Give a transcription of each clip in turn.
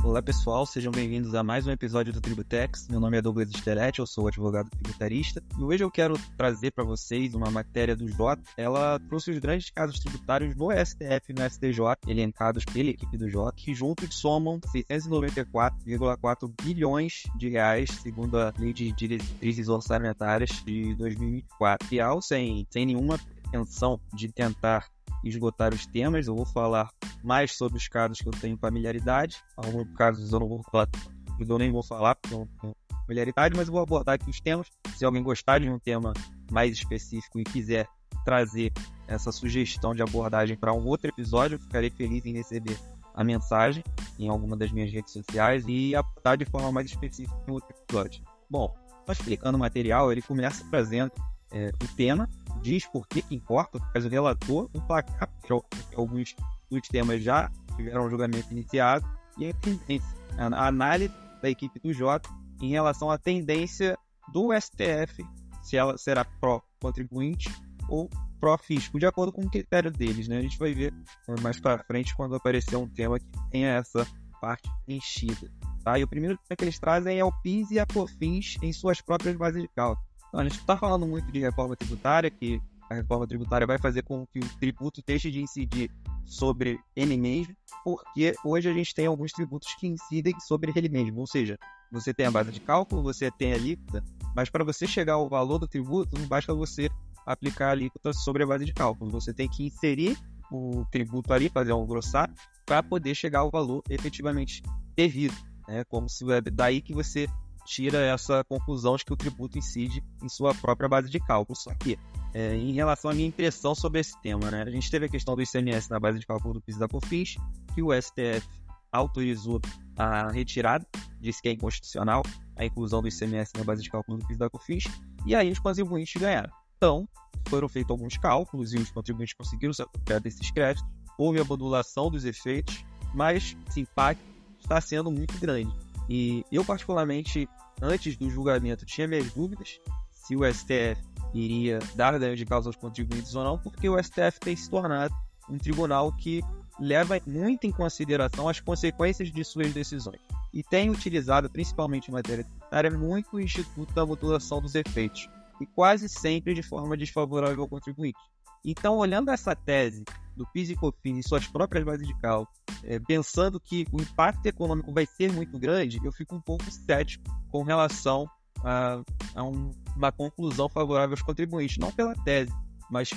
Olá pessoal, sejam bem-vindos a mais um episódio do Tributex. Meu nome é Douglas Sterett, eu sou advogado tributarista e hoje eu quero trazer para vocês uma matéria do Jota. Ela trouxe os grandes casos tributários no STF e no STJ, elencados pela equipe do Jota, que juntos somam 694,4 bilhões de reais, segundo a Lei de Diretrizes Orçamentárias de 2024. E sem nenhuma pretensão de tentar esgotar os temas, eu vou falar mais sobre os casos que eu tenho familiaridade. Alguns casos eu não vou falar, eu nem vou falar porque eu não tenho familiaridade, mas eu vou abordar aqui os temas. Se alguém gostar de um tema mais específico e quiser trazer essa sugestão de abordagem para um outro episódio, eu ficarei feliz em receber a mensagem em alguma das minhas redes sociais e abordar de forma mais específica em outro episódio. Bom, explicando o material, ele começa trazendo o tema, diz por que importa, faz o relator, um placar, porque alguns dos temas já tiveram um julgamento iniciado, e a tendência, a análise da equipe do Jota em relação à tendência do STF, se ela será pró-contribuinte ou pró-fisco, de acordo com o critério deles, né? A gente vai ver mais para frente quando aparecer um tema que tenha essa parte preenchida. Tá? E o primeiro tema que eles trazem é o PIS e a COFINS em suas próprias bases de cálculo. Então, a gente está falando muito de reforma tributária, que a reforma tributária vai fazer com que o tributo deixe de incidir sobre ele mesmo, porque hoje a gente tem alguns tributos que incidem sobre ele mesmo, ou seja, você tem a base de cálculo, você tem a alíquota, mas para você chegar ao valor do tributo, não basta você aplicar a alíquota sobre a base de cálculo, você tem que inserir o tributo ali, fazer um grossar, para poder chegar ao valor efetivamente devido, né? Como se é daí que você tira essa conclusão de que o tributo incide em sua própria base de cálculo. Só que, em relação à minha impressão sobre esse tema, né, a gente teve a questão do ICMS na base de cálculo do PIS e da COFINS, que o STF autorizou a retirada, disse que é inconstitucional a inclusão do ICMS na base de cálculo do PIS e da COFINS, e aí os contribuintes ganharam. Então, foram feitos alguns cálculos e os contribuintes conseguiram se apropriar desses créditos, houve a modulação dos efeitos, mas esse impacto está sendo muito grande. E eu, particularmente, antes do julgamento, tinha minhas dúvidas se o STF iria dar ganho de causa aos contribuintes ou não, porque o STF tem se tornado um tribunal que leva muito em consideração as consequências de suas decisões. E tem utilizado, principalmente em matéria tributária, muito o instituto da modulação dos efeitos, e quase sempre de forma desfavorável ao contribuinte. Então, olhando essa tese do PIS e COFINS e suas próprias bases de cálculo, pensando que o impacto econômico vai ser muito grande, eu fico um pouco cético com relação a uma conclusão favorável aos contribuintes, não pela tese, mas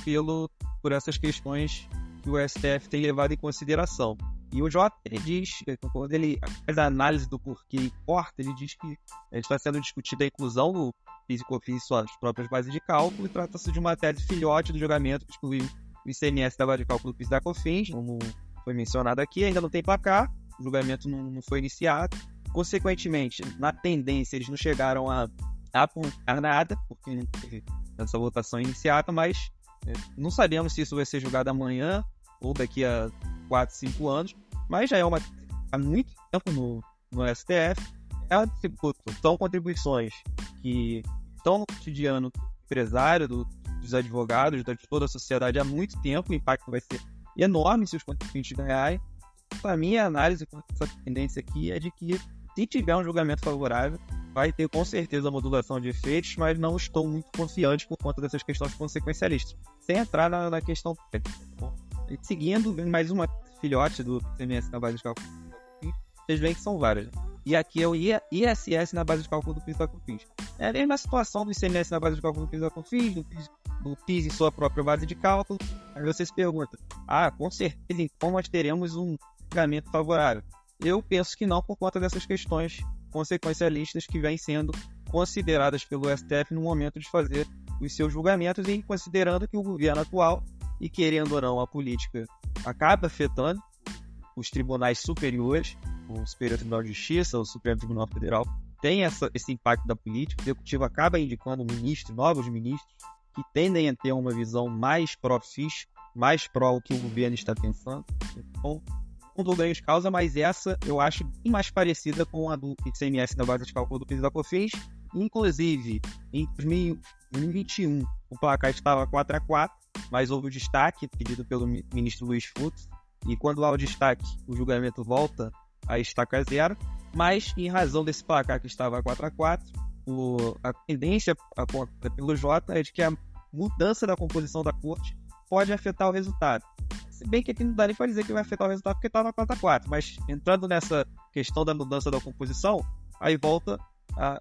por essas questões que o STF tem levado em consideração. E o Jota, ele diz, quando ele faz a análise do porquê importa, ele diz que está sendo discutida a inclusão do PIS e COFINS em suas próprias bases de cálculo e trata-se de uma tese filhote do julgamento que excluiu o ICMS da base de cálculo do PIS e da COFINS, como foi mencionado aqui, ainda não tem placar, o julgamento não foi iniciado. Consequentemente, na tendência, eles não chegaram a apontar nada, porque não teve essa votação iniciada, mas não sabemos se isso vai ser julgado amanhã ou daqui a 4, 5 anos, mas já é há muito tempo no STF. São contribuições que estão no cotidiano do empresário, dos advogados, de toda a sociedade há muito tempo. O impacto vai ser enorme se os contribuintes ganharem. A minha análise com essa tendência aqui é de que, se tiver um julgamento favorável, vai ter com certeza a modulação de efeitos, mas não estou muito confiante por conta dessas questões consequencialistas. Sem entrar na questão técnica. Seguindo, vem mais uma filhote do ICMS na base de cálculo. Vocês veem que são várias. E aqui é o ISS na base de cálculo do PIS e da COFINS. É a mesma situação do ICMS na base de cálculo do PIS e da COFINS, do PIS em sua própria base de cálculo. Aí você se pergunta, com certeza, então nós teremos um julgamento favorável? Eu penso que não, por conta dessas questões consequencialistas que vêm sendo consideradas pelo STF no momento de fazer os seus julgamentos, e considerando que o governo atual, e querendo ou não, a política acaba afetando os tribunais superiores, o Superior Tribunal de Justiça, o Supremo Tribunal Federal, tem esse impacto da política. O Executivo acaba indicando novos ministros, que tendem a ter uma visão mais pró-fisco, mais pró o que o governo está pensando. Então, não dou ganho de causa, mas essa eu acho bem mais parecida com a do ICMS na base de cálculo do PIS e da COFINS. Inclusive, em 2021, o placar estava 4-4, mas houve o destaque pedido pelo ministro Luiz Fux, e quando há o destaque, o julgamento volta a estaca zero, mas em razão desse placar que estava 4-4, a tendência apontada pelo Jota é de que a mudança da composição da corte pode afetar o resultado. Se bem que aqui não dá nem para dizer que vai afetar o resultado porque estava 4-4, mas entrando nessa questão da mudança da composição, aí volta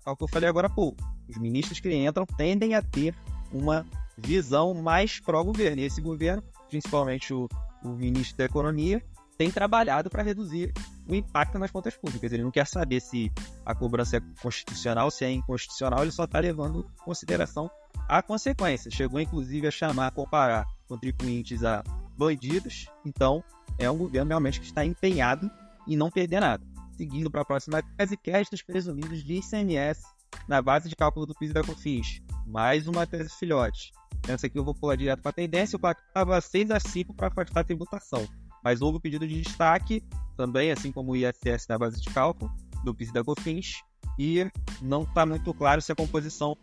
ao que eu falei agora há pouco. Os ministros que entram tendem a ter uma visão mais pró-governo. E esse governo, principalmente o ministro da Economia, tem trabalhado para reduzir o impacto nas contas públicas. Ele não quer saber se a cobrança é constitucional, se é inconstitucional, ele só está levando em consideração a consequência. Chegou, inclusive, a comparar contribuintes a bandidos. Então, é um governo realmente que está empenhado em não perder nada. Seguindo para a próxima tese, créditos presumidos de ICMS na base de cálculo do PIS e da COFINS. Mais uma tese filhote. Essa aqui eu vou pular direto para a tendência. O placar estava 6-5 para afastar a tributação. Mas houve o pedido de destaque, também, assim como o ISS na base de cálculo do PIS e da COFINS, e não está muito claro se a composição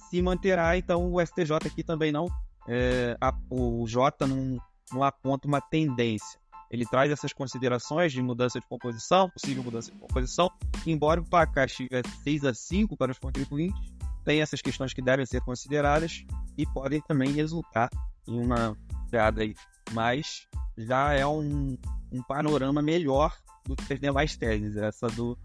se manterá, então o STJ aqui também não, o Jota não aponta uma tendência. Ele traz essas considerações de mudança de composição, possível mudança de composição, embora o placar estivesse 6-5 para os contribuintes, tem essas questões que devem ser consideradas e podem também resultar em uma piada aí, mas já é um panorama melhor do que as demais teses, essa dos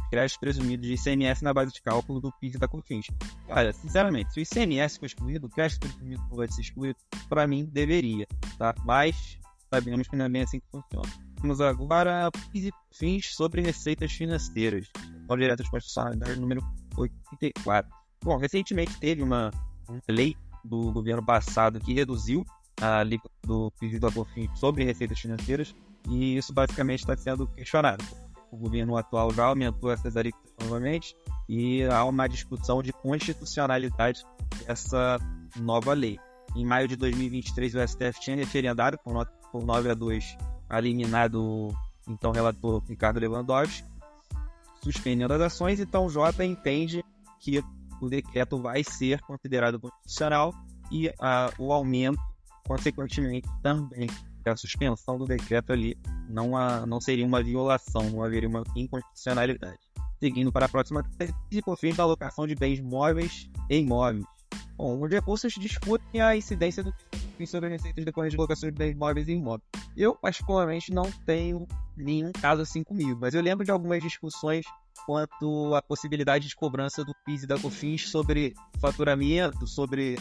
créditos presumidos de ICMS na base de cálculo do PIS e da COFINS. Olha, sinceramente, se o ICMS for excluído, o crédito presumido não vai ser excluído, para mim deveria, tá? Mas sabemos que não é bem assim que funciona. Vamos agora a PIS e COFINS sobre receitas financeiras. Então, direto de constitucionalidade número 84. Bom, recentemente teve uma lei do governo passado que reduziu a alíquota do PIS e da COFINS sobre receitas financeiras, e isso basicamente está sendo questionado. O governo atual já aumentou essas alíquotas novamente e há uma discussão de constitucionalidade dessa nova lei. Em maio de 2023, o STF tinha referendado por 9-2 a liminar do então relator Ricardo Lewandowski, suspendendo as ações. Então o Jota entende que o decreto vai ser considerado constitucional e o aumento, consequentemente, também. A suspensão do decreto ali não seria uma violação, não haveria uma inconstitucionalidade. Seguindo para a próxima tese, e por fim, da alocação de bens móveis e imóveis. Bom, os recursos discutem a incidência do PIS sobre as receitas decorrentes de locações de bens móveis e imóveis. Eu, particularmente, não tenho nenhum caso assim comigo, mas eu lembro de algumas discussões quanto à possibilidade de cobrança do PIS e da COFINS sobre faturamento, sobre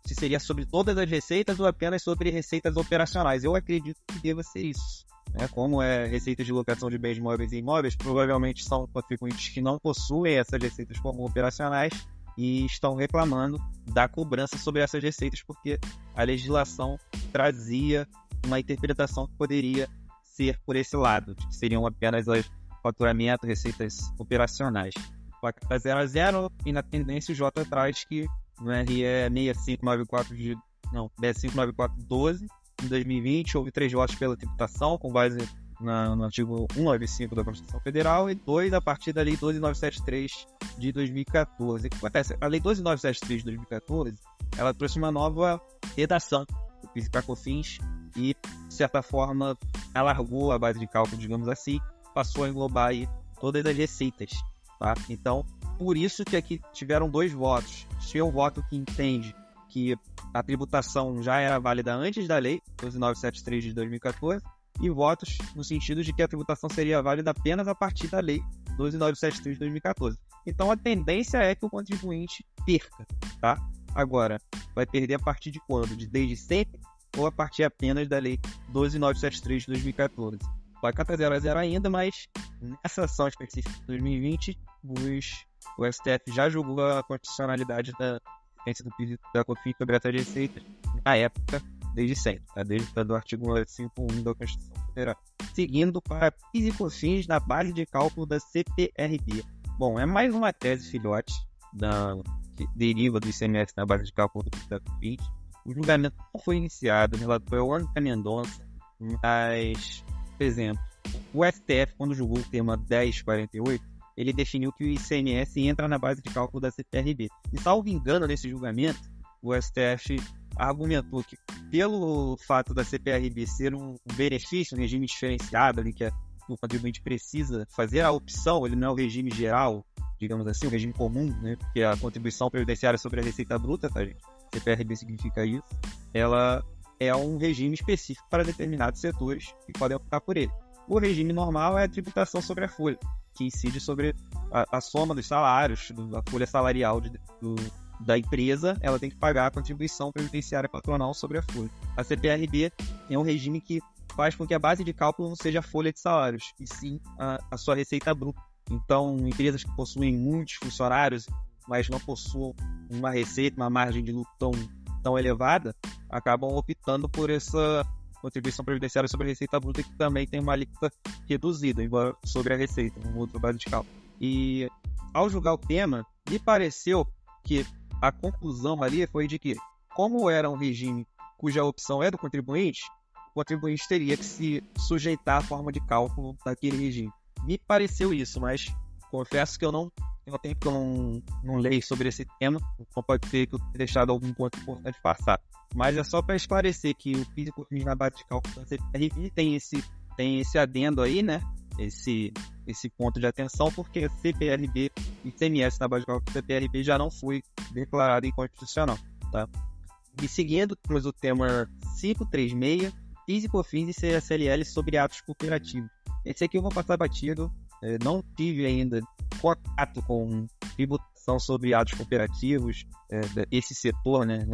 se seria sobre todas as receitas ou apenas sobre receitas operacionais. Eu acredito que deva ser isso. Como receitas de locação de bens móveis e imóveis, provavelmente são contribuintes que não possuem essas receitas como operacionais e estão reclamando da cobrança sobre essas receitas porque a legislação trazia uma interpretação que poderia ser por esse lado, que seriam apenas as faturamento, receitas operacionais. Placa 0-0 e na tendência o J traz que no RE 659412, em 2020 houve 3 votos pela tributação com base no artigo 195 da Constituição Federal e 2 a partir da Lei 12973 de 2014. O que acontece? A Lei 12973 de 2014 ela trouxe uma nova redação do PIS e COFINS e, de certa forma, alargou a base de cálculo, digamos assim, passou a englobar aí todas as receitas, tá? Então, por isso que aqui tiveram 2 votos. Tinha um voto que entende que a tributação já era válida antes da lei 12973 de 2014 e votos no sentido de que a tributação seria válida apenas a partir da lei 12973 de 2014. Então, a tendência é que o contribuinte perca, tá? Agora, vai perder a partir de quando? Desde sempre ou a partir apenas da lei 12973 de 2014? Vai catar 0-0 ainda, mas nessa ação específica de 2020, o STF já julgou a constitucionalidade da ciência do PIS e da COFINS sobre essas receitas na época, desde sempre, tá? Desde o artigo 951 da Constituição Federal. Seguindo para PIS e COFINS na base de cálculo da CPRB. Bom, é mais uma tese filhote que deriva do ICMS na base de cálculo do PIS e da COFINS. O julgamento não foi iniciado, o relator é o André Mendonça, mas, por exemplo, o STF, quando julgou o tema 1048, ele definiu que o ICMS entra na base de cálculo da CPRB. E, salvo engano, nesse julgamento, o STF argumentou que, pelo fato da CPRB ser um benefício, um regime diferenciado, ali, que o contribuinte precisa fazer a opção, ele não é o regime geral, digamos assim, o regime comum, né? Porque a contribuição previdenciária sobre a receita bruta, tá, gente? CPRB significa isso. Ela é um regime específico para determinados setores que podem optar por ele. O regime normal é a tributação sobre a folha, que incide sobre a soma dos salários, da folha salarial da empresa, ela tem que pagar a contribuição previdenciária patronal sobre a folha. A CPRB é um regime que faz com que a base de cálculo não seja a folha de salários, e sim a sua receita bruta. Então, empresas que possuem muitos funcionários, mas não possuem uma receita, uma margem de lucro tão elevada, acabam optando por essa contribuição previdenciária sobre a receita bruta, que também tem uma alíquota reduzida, embora sobre a receita, um outro base de cálculo. E, ao julgar o tema, me pareceu que a conclusão ali foi de que, como era um regime cuja opção é do contribuinte, o contribuinte teria que se sujeitar à forma de cálculo daquele regime. Me pareceu isso, mas confesso que eu não tenho tempo que eu não leio sobre esse tema, então pode ser que eu tenha deixado algum ponto importante passar. Mas é só para esclarecer que o PIS e COFINS na base de cálculo da CPRB tem esse adendo aí, né? Esse ponto de atenção, porque CPRB e ICMS na base de cálculo da CPRB já não foi declarado inconstitucional, tá? E seguindo, temos o tema 536, PIS e COFINS e CSLL sobre atos cooperativos. Esse aqui eu vou passar batido, não tive ainda contato com tributação sobre atos cooperativos, esse setor, né,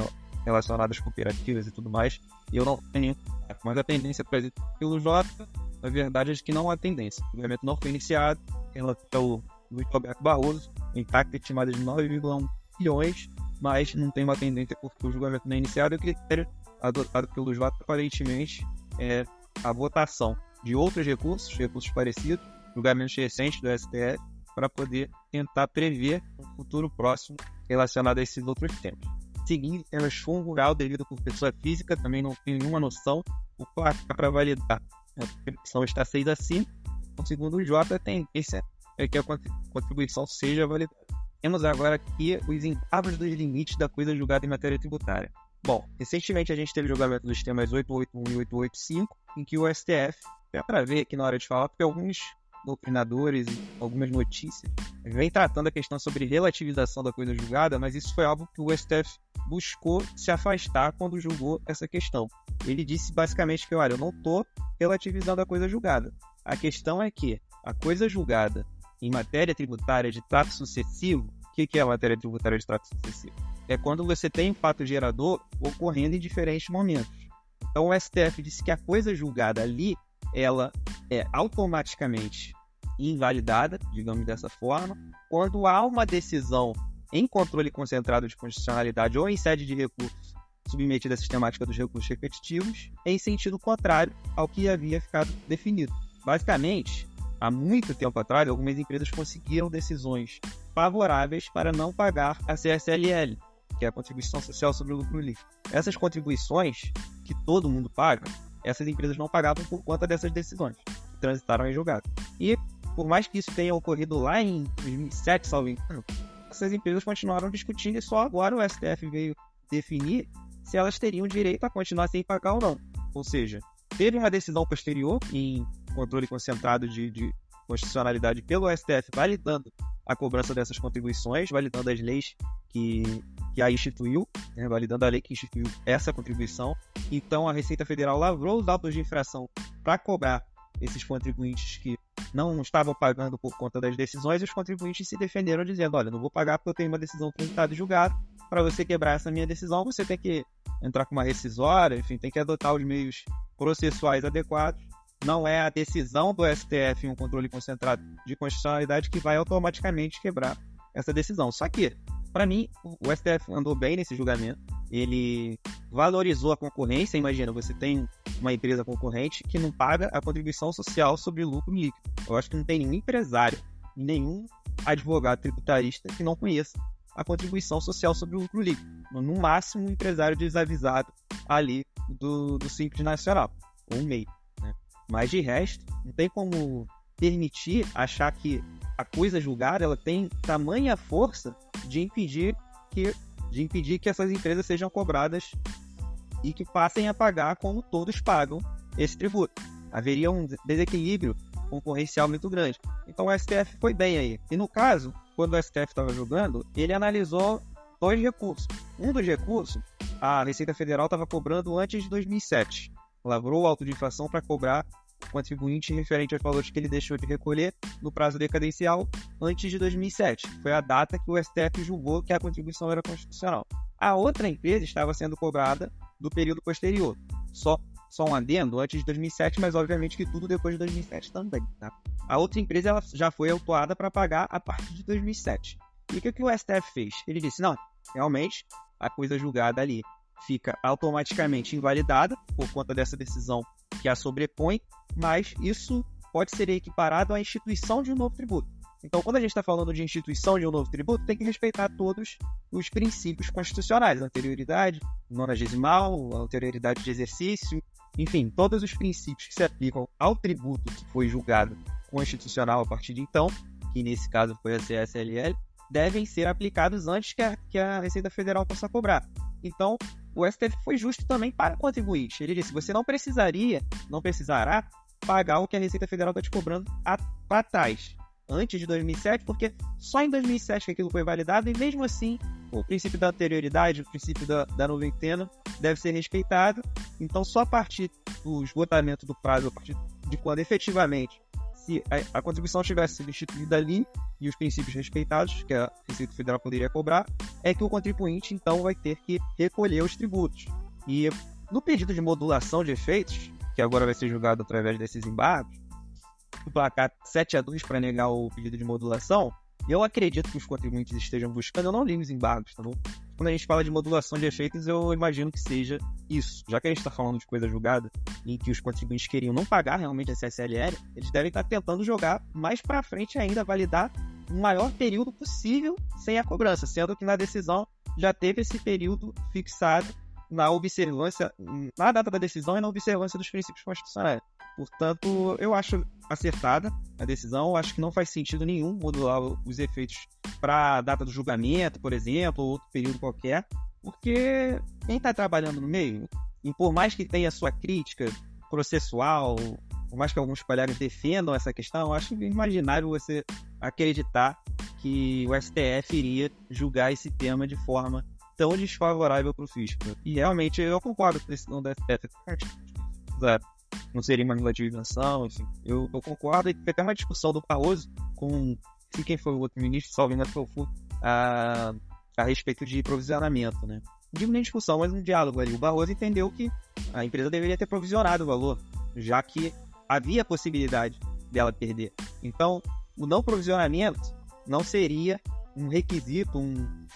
relacionado às cooperativas e tudo mais, eu não tenho contato, mas a tendência presente pelo Jota, na verdade, é de que não há tendência. O julgamento não foi iniciado, pelo Luiz Roberto Barroso, o impacto é estimado de 9,1 bilhões, mas não tem uma tendência porque o julgamento não é iniciado, e o critério adotado pelo Jota, aparentemente, é a votação de outros recursos parecidos, julgamentos recentes do STF, para poder tentar prever um futuro próximo relacionado a esses outros temas. Seguindo, temos fundo rural devido por pessoa física, também não tem nenhuma noção. O placar para validar a contribuição está 6 a 5. Então, segundo o Jota, a tendência é que a contribuição seja validada. Temos agora aqui os encargos dos limites da coisa julgada em matéria tributária. Bom, recentemente a gente teve o julgamento dos temas 881 e 885, em que o STF, é para ver aqui na hora de falar, porque alguns doutrinadores e algumas notícias vem tratando a questão sobre relativização da coisa julgada, mas isso foi algo que o STF buscou se afastar quando julgou essa questão. Ele disse basicamente que, olha, eu não estou relativizando a coisa julgada. A questão é que a coisa julgada em matéria tributária de trato sucessivo, o que é a matéria tributária de trato sucessivo? É quando você tem um fato gerador ocorrendo em diferentes momentos. Então o STF disse que a coisa julgada ali, ela é automaticamente invalidada, digamos dessa forma, quando há uma decisão em controle concentrado de constitucionalidade ou em sede de recursos submetida à sistemática dos recursos repetitivos em sentido contrário ao que havia ficado definido. Basicamente, há muito tempo atrás, algumas empresas conseguiram decisões favoráveis para não pagar a CSLL, que é a Contribuição Social sobre o Lucro Líquido. Essas contribuições, que todo mundo paga, essas empresas não pagavam por conta dessas decisões, que transitaram em julgado. E, por mais que isso tenha ocorrido lá em 2007, salvo engano, essas empresas continuaram discutindo e só agora o STF veio definir se elas teriam direito a continuar sem pagar ou não. Ou seja, teve uma decisão posterior em controle concentrado de constitucionalidade pelo STF validando a cobrança dessas contribuições, validando as leis que a instituiu, né, validando a lei que instituiu essa contribuição. Então a Receita Federal lavrou os autos de infração para cobrar esses contribuintes que não estavam pagando por conta das decisões, e os contribuintes se defenderam dizendo, olha, não vou pagar porque eu tenho uma decisão transitada e julgada, para você quebrar essa minha decisão, você tem que entrar com uma rescisória, enfim, tem que adotar os meios processuais adequados. Não é a decisão do STF em um controle concentrado de constitucionalidade que vai automaticamente quebrar essa decisão. Só que, para mim, o STF andou bem nesse julgamento. Ele valorizou a concorrência. Imagina, você tem uma empresa concorrente que não paga a contribuição social sobre lucro líquido. Eu acho que não tem nenhum empresário, nenhum advogado tributarista que não conheça a contribuição social sobre o lucro líquido. No máximo, um empresário desavisado ali do Simples Nacional, ou um MEI. Mas de resto, não tem como permitir achar que a coisa julgada ela tem tamanha força de impedir que essas empresas sejam cobradas e que passem a pagar como todos pagam esse tributo. Haveria um desequilíbrio concorrencial muito grande. Então o STF foi bem aí. E no caso, quando o STF estava julgando, ele analisou 2 recursos. Um dos recursos, a Receita Federal estava cobrando antes de 2007. Lavrou o auto de infração para cobrar o contribuinte referente aos valores que ele deixou de recolher no prazo decadencial antes de 2007. Foi a data que o STF julgou que a contribuição era constitucional. A outra empresa estava sendo cobrada do período posterior. Só um adendo, antes de 2007, mas obviamente que tudo depois de 2007 também. Tá? A outra empresa ela já foi autuada para pagar a partir de 2007. E o que o STF fez? Ele disse, não, realmente a coisa julgada ali fica automaticamente invalidada por conta dessa decisão que a sobrepõe, mas isso pode ser equiparado à instituição de um novo tributo. Então, quando a gente está falando de instituição de um novo tributo, tem que respeitar todos os princípios constitucionais, anterioridade, nonagesimal, anterioridade de exercício, enfim, todos os princípios que se aplicam ao tributo que foi julgado constitucional a partir de então, que nesse caso foi a CSLL, devem ser aplicados antes que a Receita Federal possa cobrar. Então, o STF foi justo também para o contribuinte. Ele disse, você não precisará pagar o que a Receita Federal está te cobrando para trás, antes de 2007, porque só em 2007 que aquilo foi validado, e mesmo assim, o princípio da anterioridade, o princípio da noventena, deve ser respeitado. Então, só a partir do esgotamento do prazo, a partir de quando efetivamente se a contribuição tivesse sido instituída ali e os princípios respeitados, que a Receita Federal poderia cobrar, é que o contribuinte, então, vai ter que recolher os tributos. E no pedido de modulação de efeitos, que agora vai ser julgado através desses embargos, o placar 7-2 para negar o pedido de modulação, eu acredito que os contribuintes estejam buscando, eu não li os embargos, tá bom? Quando a gente fala de modulação de efeitos, eu imagino que seja isso. Já que a gente está falando de coisa julgada, em que os contribuintes queriam não pagar realmente a CSLL, eles devem estar tentando jogar mais para frente ainda, validar o maior período possível sem a cobrança, sendo que na decisão já teve esse período fixado na observância, na data da decisão e na observância dos princípios constitucionais. Portanto, eu acho acertada a decisão, acho que não faz sentido nenhum modular os efeitos para a data do julgamento, por exemplo, ou outro período qualquer, porque quem está trabalhando no meio, e por mais que tenha sua crítica processual, por mais que alguns colegas defendam essa questão, eu acho imaginário você acreditar que o STF iria julgar esse tema de forma tão desfavorável para o fisco. E realmente eu concordo com a decisão da STF. Não seria uma relativização, enfim. Eu concordo, e tem até uma discussão do Barroso com quem foi o outro ministro, salvo engano, foi o Fux, a respeito de provisionamento, né? Não digo nem discussão, mas um diálogo ali. O Barroso entendeu que a empresa deveria ter provisionado o valor, já que havia a possibilidade dela perder. Então, o não provisionamento não seria um requisito,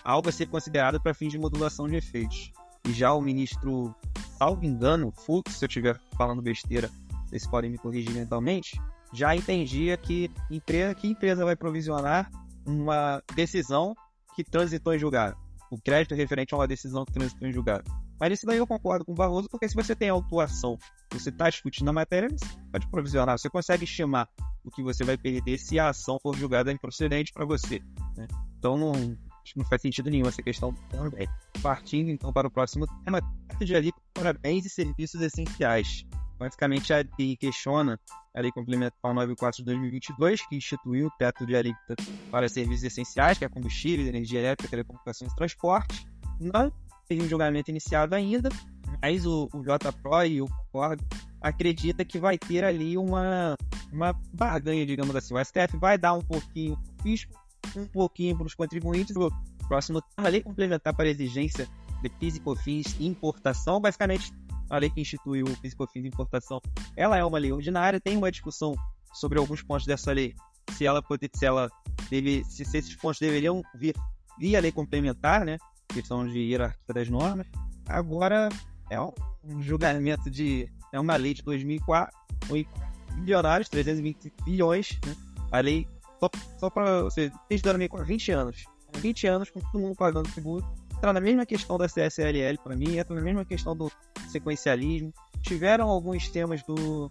algo a ser considerado para fins de modulação de efeitos. E já o ministro, salvo engano, Fux, se eu estiver falando besteira, vocês podem me corrigir mentalmente, já entendia que empresa vai provisionar uma decisão que transitou em julgado. O crédito referente a uma decisão que transitou em julgado. Mas isso daí eu concordo com o Barroso, porque se você tem autuação, você está discutindo a matéria, você pode provisionar, você consegue estimar o que você vai perder se a ação for julgada improcedente para você, né? Então não faz sentido nenhum essa questão também. Partindo então para o próximo tema, teto de alíquota para bens e serviços essenciais. Basicamente, a ADI questiona a Lei Complementar 94 de 2022, que instituiu o teto de alíquota para serviços essenciais, que é combustível, energia elétrica, telecomunicações e transporte. Não teve um julgamento iniciado ainda, mas o JPRO e o Concordo acredita que vai ter ali uma barganha, digamos assim. O STF vai dar um pouquinho para o fisco, um pouquinho para os contribuintes. O próximo, a Lei Complementar para exigência de PIS e COFINS e importação, basicamente a lei que institui o PIS e COFINS e importação, ela é uma lei ordinária. Tem uma discussão sobre alguns pontos dessa lei, se esses pontos deveriam vir via lei complementar, né? Questão de hierarquia das normas. Agora é um julgamento é uma lei de 2004, bilionários, 320 bilhões, né? A lei, só para você, desde 2004, 20 anos. 20 anos com todo mundo pagando tributo. Entra na mesma questão da CSLL para mim, entra na mesma questão do sequencialismo. Tiveram alguns temas do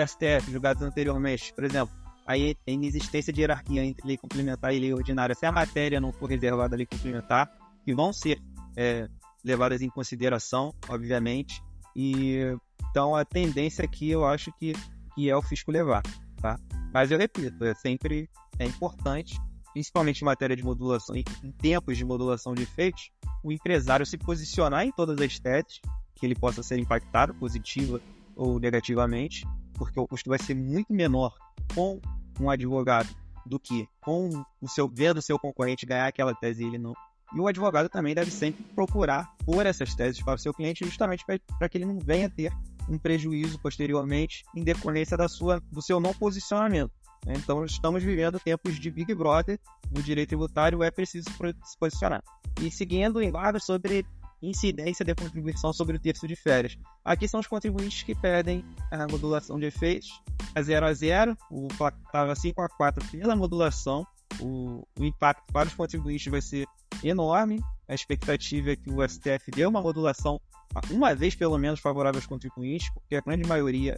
STF julgados anteriormente, por exemplo, a inexistência de hierarquia entre lei complementar e lei ordinária, se a matéria não for reservada à lei complementar, que vão ser levadas em consideração, obviamente, e então a tendência aqui eu acho que é o fisco levar, tá? Mas eu repito, sempre importante, principalmente em matéria de modulação e em tempos de modulação de efeitos, o empresário se posicionar em todas as teses que ele possa ser impactado positiva ou negativamente, porque o custo vai ser muito menor com um advogado do que com vendo o seu concorrente ganhar aquela tese e ele não. E o advogado também deve sempre procurar pôr essas teses para o seu cliente justamente para que ele não venha ter um prejuízo posteriormente em decorrência do seu não posicionamento. Então, estamos vivendo tempos de Big Brother, no direito tributário é preciso se posicionar. E seguindo em guarda sobre incidência de contribuição sobre o terço de férias. Aqui são os contribuintes que pedem a modulação de efeitos a 0 o placar estava 5-4 pela modulação, o impacto para os contribuintes vai ser enorme, a expectativa é que o STF dê uma modulação uma vez pelo menos favorável aos contribuintes, porque a grande maioria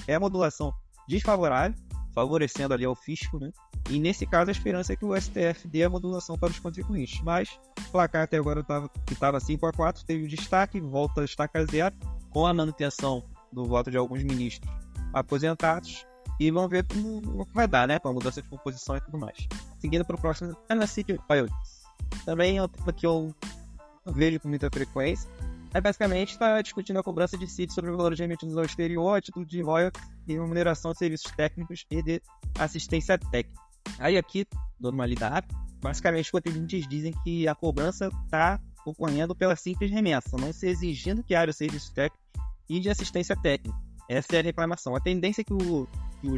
é modulação desfavorável, favorecendo ali ao fisco, né? E nesse caso a esperança é que o STF dê a modulação para os contribuintes, mas o placar até agora que estava 5-4 teve destaque, volta a estaca 0, com a manutenção do voto de alguns ministros aposentados, e vamos ver como vai dar, né, com a mudança de composição e tudo mais. Seguindo para o próximo, City Royalties. Também é um tema que eu vejo com muita frequência. Aí basicamente está discutindo a cobrança de CIT sobre o valor de remetidos ao exterior, título de royalties e remuneração de serviços técnicos e de assistência técnica. Aí aqui, normalidade, basicamente os contribuintes dizem que a cobrança está ocorrendo pela simples remessa, não se exigindo que haja serviços técnicos e de assistência técnica. Essa é a reclamação. A tendência que o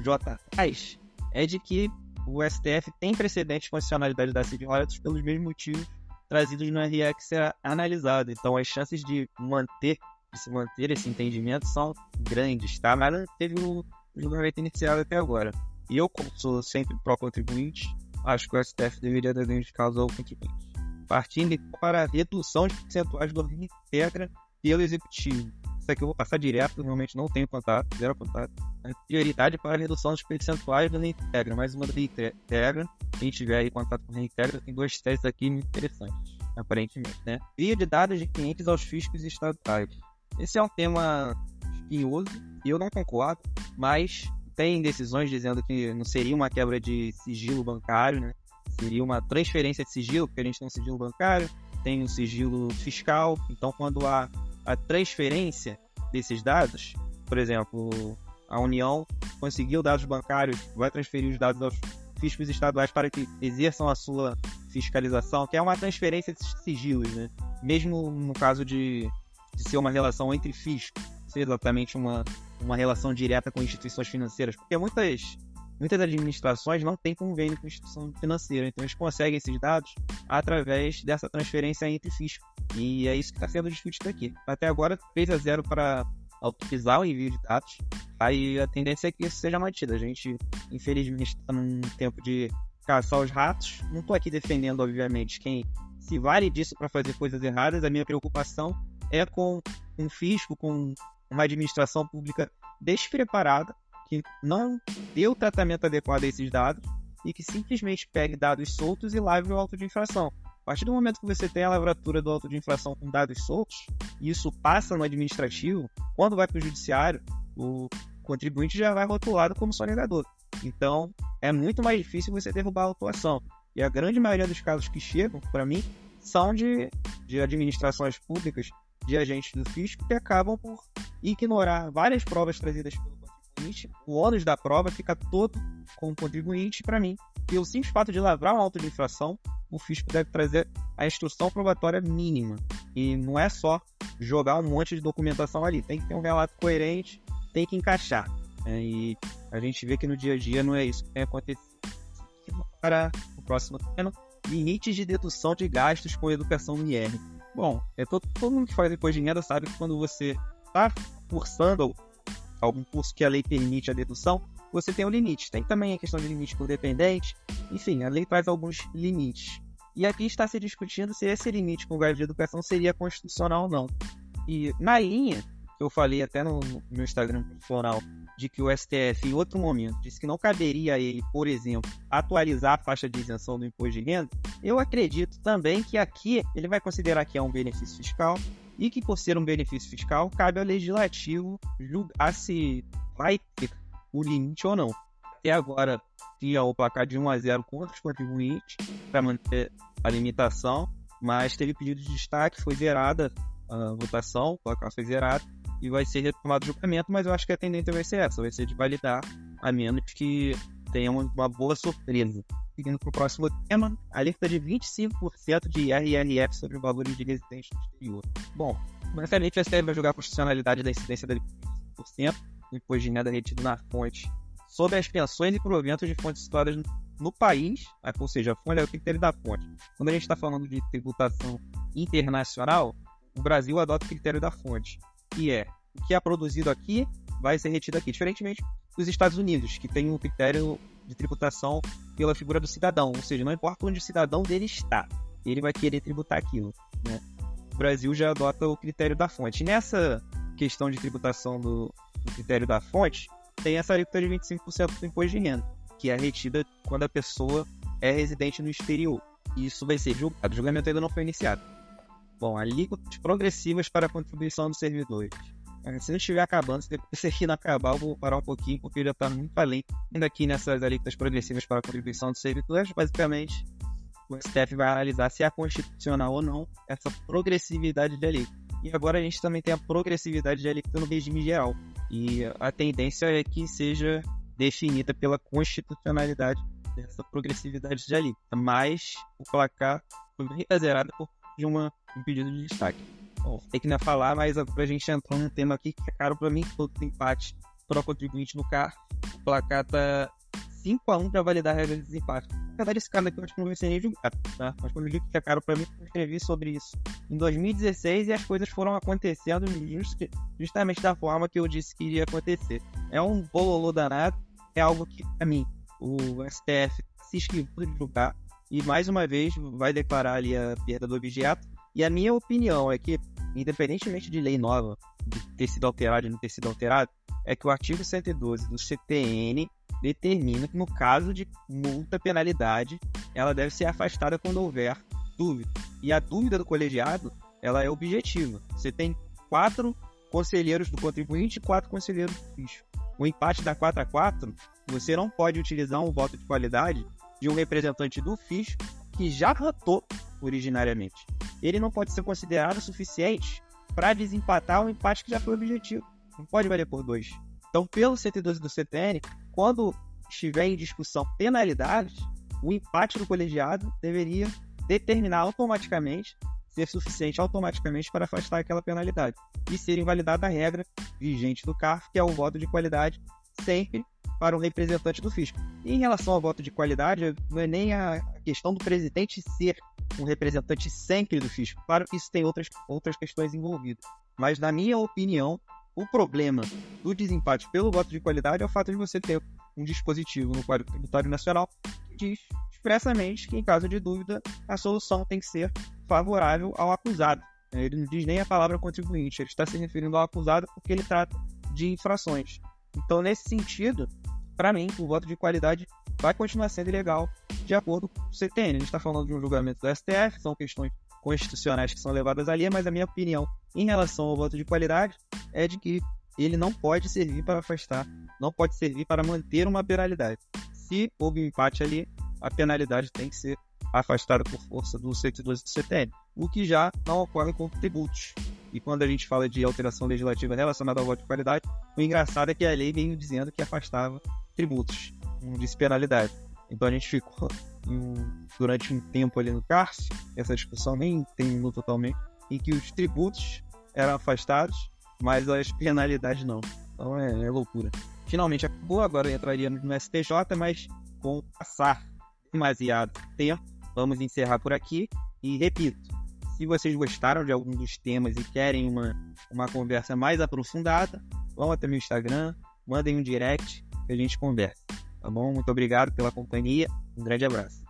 J faz é de que o STF tem precedente de constitucionalidade da CIT Royalties pelos mesmos motivos trazidos no RX analisado. Então as chances de se manter esse entendimento são grandes, tá? Mas não teve o julgamento inicial até agora. E eu, como sou sempre pró-contribuinte, acho que o STF deveria dar de causa ao contribuinte. Partindo para a redução de percentuais do reintegra pelo executivo. Isso aqui eu vou passar direto, realmente não tenho contato, zero contato. A prioridade para a redução dos percentuais do reintegra. Mais uma do reintegra. Quem tiver aí contato com o reintegra, tem 2 testes aqui muito interessantes, aparentemente, né? Via de dados de clientes aos fiscos estaduais. Esse é um tema espinhoso e eu não concordo, mas tem decisões dizendo que não seria uma quebra de sigilo bancário, né? Seria uma transferência de sigilo, porque a gente tem um sigilo bancário, tem um sigilo fiscal. Então, quando há a transferência desses dados, por exemplo, a União conseguiu dados bancários, vai transferir os dados aos fiscos estaduais para que exerçam a sua fiscalização, que é uma transferência de sigilos, né? Mesmo no caso de ser uma relação entre fiscos, ser exatamente uma relação direta com instituições financeiras, porque muitas administrações não têm convênio com instituição financeira, então eles conseguem esses dados através dessa transferência entre fiscos, e é isso que está sendo discutido aqui. Até agora, 3-0 para autorizar o envio de dados, aí a tendência é que isso seja mantido. A gente, infelizmente, está num tempo de caçar os ratos. Não estou aqui defendendo, obviamente, quem se vale disso para fazer coisas erradas. A minha preocupação é com um fisco, com uma administração pública despreparada, que não dê o tratamento adequado a esses dados e que simplesmente pegue dados soltos e lave o auto de infração. A partir do momento que você tem a lavratura do auto de infração com dados soltos, e isso passa no administrativo, quando vai para o judiciário, o contribuinte já vai rotulado como sonegador. Então, é muito mais difícil você derrubar a autuação. E a grande maioria dos casos que chegam, para mim, são de administrações públicas, de agentes do fisco, que acabam por ignorar várias provas trazidas pelo contribuinte. O ônus da prova fica todo com o contribuinte. Para mim, pelo simples fato de lavrar um auto de infração, o fisco deve trazer a instrução probatória mínima. E não é só jogar um monte de documentação ali. Tem que ter um relato coerente, tem que encaixar. E a gente vê que no dia a dia não é isso que tem acontecido. Para o próximo tema, limites de dedução de gastos com educação no IR. Bom, todo mundo que faz imposto de renda sabe que quando você está cursando algum curso que a lei permite a dedução, você tem um limite. Tem também a questão de limite por dependente. Enfim, a lei traz alguns limites. E aqui está se discutindo se esse limite com gasto de educação seria constitucional ou não. E na linha, que eu falei até no meu Instagram profissional, de que o STF, em outro momento, disse que não caberia a ele, por exemplo, atualizar a faixa de isenção do imposto de renda, eu acredito também que aqui ele vai considerar que é um benefício fiscal e que, por ser um benefício fiscal, cabe ao legislativo julgar se vai ter o limite ou não. A até agora tinha o placar de 1-0 contra os contribuintes para manter a limitação, mas teve pedido de destaque, foi zerada a votação, o placar foi zerado e vai ser retomado o julgamento, mas eu acho que a tendência vai ser essa, vai ser de validar, a menos que tenhamos uma boa surpresa. Seguindo para o próximo tema, a alíquota de 25% de IRRF sobre valores de residentes no exterior. Bom, basicamente o STF vai julgar a constitucionalidade da incidência da alíquota de 25% do imposto de renda retido na fonte sobre as pensões e proventos de fontes situadas no país, ou seja, a fonte é o critério da fonte. Quando a gente está falando de tributação internacional, o Brasil adota o critério da fonte, que é o que é produzido aqui vai ser retido aqui, diferentemente dos Estados Unidos, que tem um critério de tributação pela figura do cidadão, ou seja, não importa onde o cidadão dele está, ele vai querer tributar aquilo, né? O Brasil já adota o critério da fonte. E nessa questão de tributação do critério da fonte, tem essa alíquota de 25% do imposto de renda, que é retida quando a pessoa é residente no exterior. E isso vai ser julgado. O julgamento ainda não foi iniciado. Bom, alíquotas progressivas para a contribuição dos servidores. Se não estiver acabando, se esse aqui não acabar, eu vou parar um pouquinho, porque já está muito além. Ainda aqui nessas alíquotas progressivas para a contribuição dos servidores, basicamente, o STF vai analisar se é constitucional ou não essa progressividade de alíquota. E agora a gente também tem a progressividade de alíquota no regime geral. E a tendência é que seja definida pela constitucionalidade dessa progressividade de alíquota. Mas o placar foi bem zerado por um pedido de destaque. Bom, tem que não falar, mas pra gente entrar num tema aqui que é caro pra mim, todo empate para o contribuinte no CAR. O placar tá 5-1 para validar a regra de desempate. Na verdade, esse cara daqui eu acho que não vai ser nem julgado, tá? Mas quando eu digo que é caro pra mim, eu escrevi sobre isso em 2016 e as coisas foram acontecendo justamente da forma que eu disse que iria acontecer. É um bololô danado, é algo que, pra mim, o STF se esquivou de julgar e, mais uma vez, vai declarar ali a perda do objeto. E a minha opinião é que, independentemente de lei nova, de ter sido alterado e não ter sido alterado, é que o artigo 112 do CTN determina que, no caso de multa, penalidade, ela deve ser afastada quando houver dúvida. E a dúvida do colegiado, ela é objetiva. Você tem 4 conselheiros do contribuinte e 4 conselheiros do fisco. O empate dá 4-4, você não pode utilizar um voto de qualidade de um representante do fisco que já votou originariamente. Ele não pode ser considerado suficiente para desempatar um empate que já foi objetivo. Não pode valer por 2. Então, pelo 112 do CTN, quando estiver em discussão penalidades, o empate do colegiado deveria determinar automaticamente, ser suficiente automaticamente para afastar aquela penalidade e ser invalidada a regra vigente do CARF, que é o voto de qualidade sempre para o representante do fisco. E em relação ao voto de qualidade, não é nem a questão do presidente ser um representante sempre do fisco. Claro que isso tem outras questões envolvidas. Mas, na minha opinião, o problema do desempate pelo voto de qualidade é o fato de você ter um dispositivo no Código Tributário Nacional que diz expressamente que, em caso de dúvida, a solução tem que ser favorável ao acusado. Ele não diz nem a palavra contribuinte, ele está se referindo ao acusado porque ele trata de infrações. Então, nesse sentido, para mim, o voto de qualidade vai continuar sendo ilegal de acordo com o CTN. A gente está falando de um julgamento do STF, são questões constitucionais que são levadas ali, mas a minha opinião em relação ao voto de qualidade é de que ele não pode servir para afastar, não pode servir para manter uma penalidade. Se houve um empate ali, a penalidade tem que ser afastada por força do 112 do CTN, o que já não ocorre com tributos. E quando a gente fala de alteração legislativa relacionada ao voto de qualidade, o engraçado é que a lei veio dizendo que afastava tributos, não disse penalidade. Então a gente ficou durante um tempo ali no cárcere, essa discussão nem terminou totalmente, em que os tributos eram afastados, mas as penalidades não. Então é loucura. Finalmente acabou, agora entraria no STJ, mas com passar demasiado tempo, vamos encerrar por aqui. E repito, se vocês gostaram de algum dos temas e querem uma conversa mais aprofundada, vão até meu Instagram, mandem um direct que a gente conversa. Tá bom? Muito obrigado pela companhia. Um grande abraço.